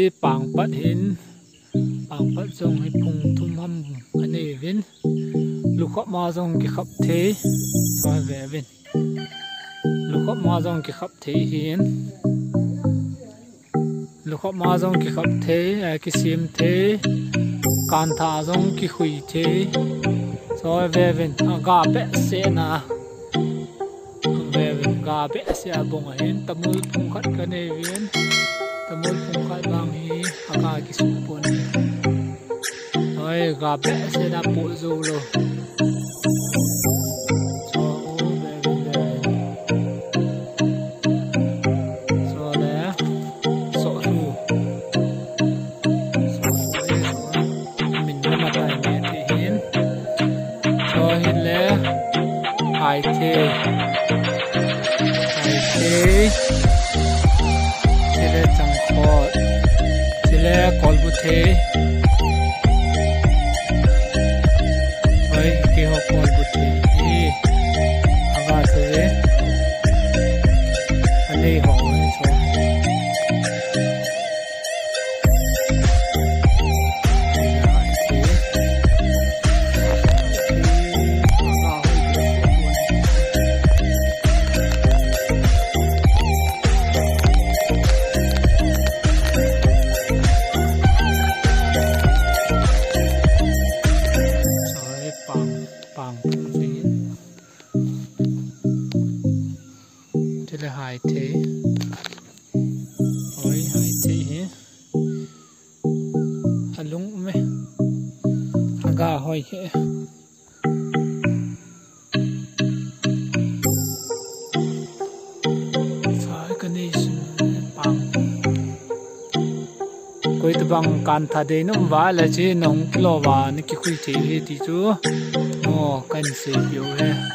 hi pang pat hin pang pat zong hi phung thum ham ani vin lu khop ma zong ki khap the soi ve vin lu khop ma zong ki khap the hin lu khop ma zong ki khap the ki sim the kan tha zong ki khui the soi ve vin ga pe se na ve vin ga pe se bong hin tamul phung khat ka ne vin tamul phung khat bang hi aga ki supon oi ga pe se na pu zo lo hai thế thế là chẳng khó thế là còn một thế ơi cái họ còn một thế đi hàng gà thế anh ấy họ cho thế là hai thế ôi hai thế hả anh lúng mày anh gà hỏi hả phải cái này bằng coi từ bằng can thà đây nó vả là chứ nó không kilo vả nó cái quy chế thì chú cái gì biểu ha